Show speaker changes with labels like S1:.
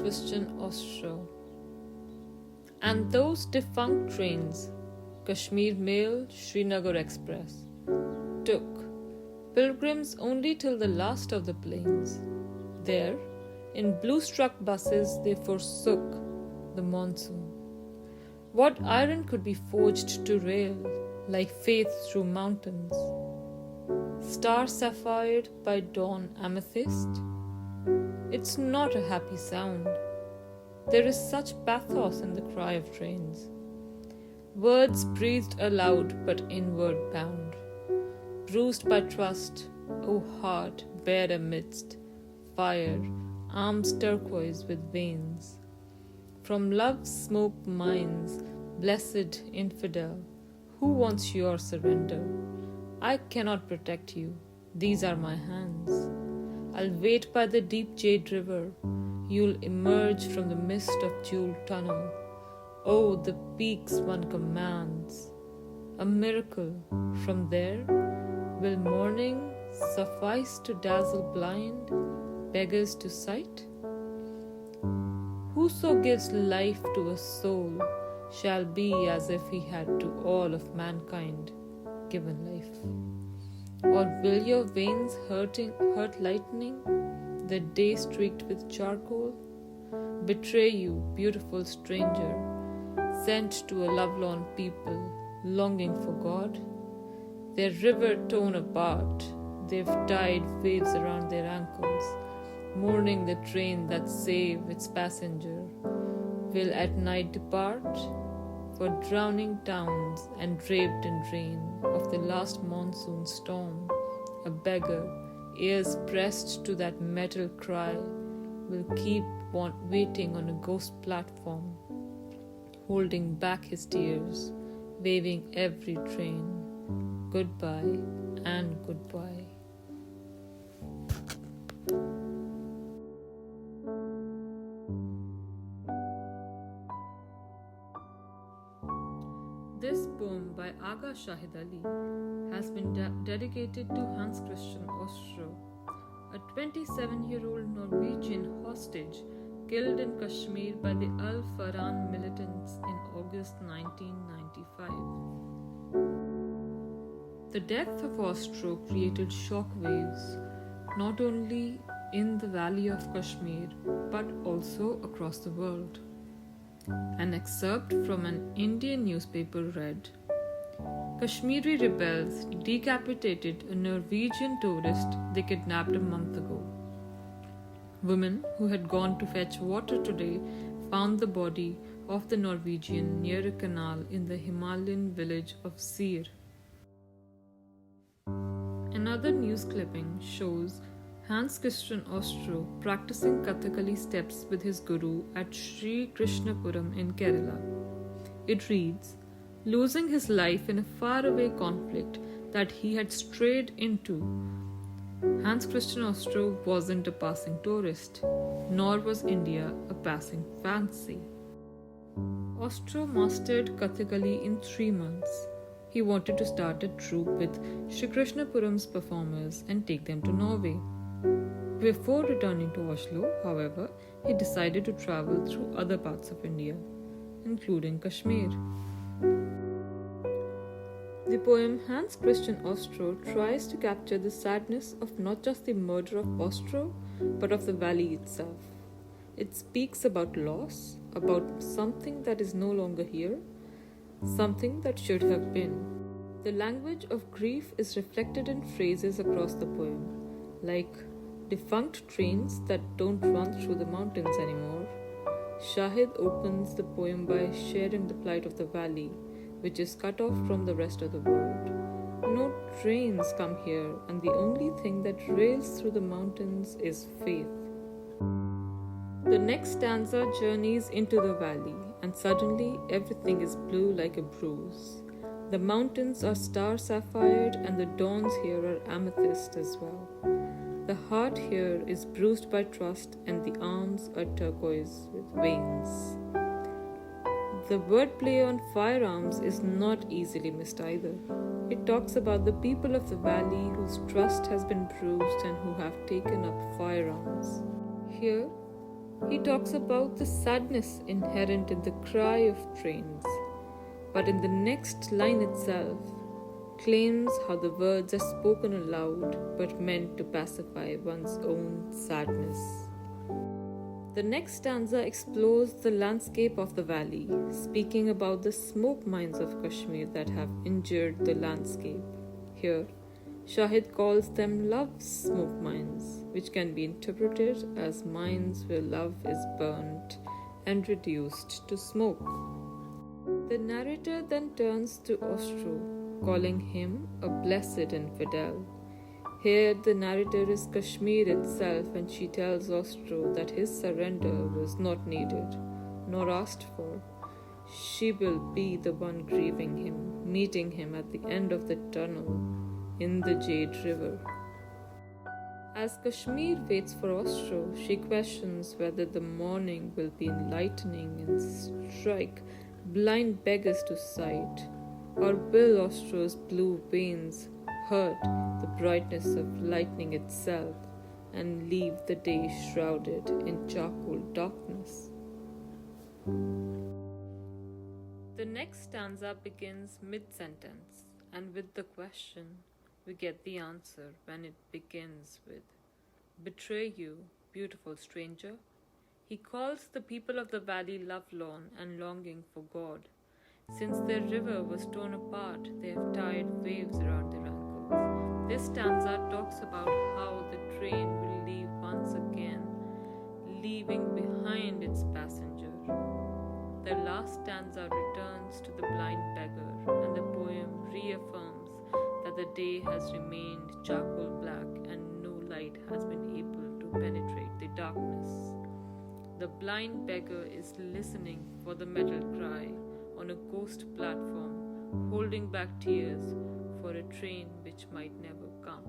S1: Christian Ostro. And those defunct trains, Kashmir Mail, Srinagar Express, took pilgrims only till the last of the plains. There, in blue-struck buses, they forsook the monsoon. What iron could be forged to rail, like faith through mountains? Star sapphired by dawn amethyst? It's not a happy sound. There is such pathos in the cry of trains. Words breathed aloud but inward bound. Bruised by trust, O heart bare amidst fire, arms turquoise with veins. From love's smoke mines, blessed infidel, who wants your surrender? I cannot protect you, these are my hands. I'll wait by the deep jade river, you'll emerge from the mist of jeweled tunnel. Oh, the peaks one commands, a miracle. From there, will morning suffice to dazzle blind beggars to sight? Whoso gives life to a soul shall be as if he had to all of mankind given life. Or will your veins hurt lightning, the day streaked with charcoal, betray you, beautiful stranger, sent to a lovelorn people longing for God? Their river torn apart, they've tied waves around their ankles, mourning the train that saved its passenger, will at night depart for drowning towns and draped in rain of the last monsoon storm. A beggar, ears pressed to that metal cry, will keep waiting on a ghost platform, holding back his tears, waving every train. Goodbye and goodbye. This poem by Agha Shahid has been dedicated to Hans Christian Ostro, a 27-year-old Norwegian hostage killed in Kashmir by the Al Faran militants in August 1995. The death of Ostro created shockwaves not only in the valley of Kashmir but also across the world. An excerpt from an Indian newspaper read, Kashmiri rebels decapitated a Norwegian tourist they kidnapped a month ago. Women who had gone to fetch water today found the body of the Norwegian near a canal in the Himalayan village of Sir. Another news clipping shows Hans Christian Ostro practicing Kathakali steps with his guru at Sri Krishnapuram in Kerala. It reads, losing his life in a faraway conflict that he had strayed into, Hans Christian Ostro wasn't a passing tourist, nor was India a passing fancy. Ostro mastered Kathakali in 3 months. He wanted to start a troupe with Sri Krishnapuram's performers and take them to Norway. Before returning to Oslo, however, he decided to travel through other parts of India, including Kashmir. The poem Hans Christian Ostro tries to capture the sadness of not just the murder of Ostro, but of the valley itself. It speaks about loss, about something that is no longer here, something that should have been. The language of grief is reflected in phrases across the poem, like defunct trains that don't run through the mountains anymore. Shahid opens the poem by sharing the plight of the valley, which is cut off from the rest of the world. No trains come here, and the only thing that rails through the mountains is faith. The next stanza journeys into the valley, and suddenly everything is blue like a bruise. The mountains are star sapphired, and the dawns here are amethyst as well. The heart here is bruised by trust, and the arms are turquoise with veins. The wordplay on firearms is not easily missed either. It talks about the people of the valley whose trust has been bruised and who have taken up firearms. Here, He talks about the sadness inherent in the cry of trains, but in the next line itself, claims how the words are spoken aloud but meant to pacify one's own sadness. The next stanza explores the landscape of the valley, speaking about the smoke mines of Kashmir that have injured the landscape. Here, Shahid calls them love's smoke mines, which can be interpreted as mines where love is burnt and reduced to smoke. The narrator then turns to Ostro, calling him a blessed infidel. Here, the narrator is Kashmir itself, and she tells Ostro that his surrender was not needed nor asked for. She will be the one grieving him, meeting him at the end of the tunnel in the Jade River. As Kashmir waits for Ostro, she questions whether the morning will be enlightening and strike blind beggars to sight, or will Ostro's blue veins hurt the brightness of lightning itself and leave the day shrouded in charcoal darkness. The next stanza begins mid-sentence, and with the question, we get the answer when it begins with, "Betray you, beautiful stranger?" He calls the people of the valley lovelorn and longing for God. Since their river was torn apart, they have tied waves around their ankles. This stanza talks about how the train will leave once again, leaving behind its passenger. The last stanza returns to the blind beggar, and the poem reaffirms that the day has remained charcoal black and no light has been able to penetrate the darkness. The blind beggar is listening for the metal cry on a ghost platform, holding back tears for a train which might never come.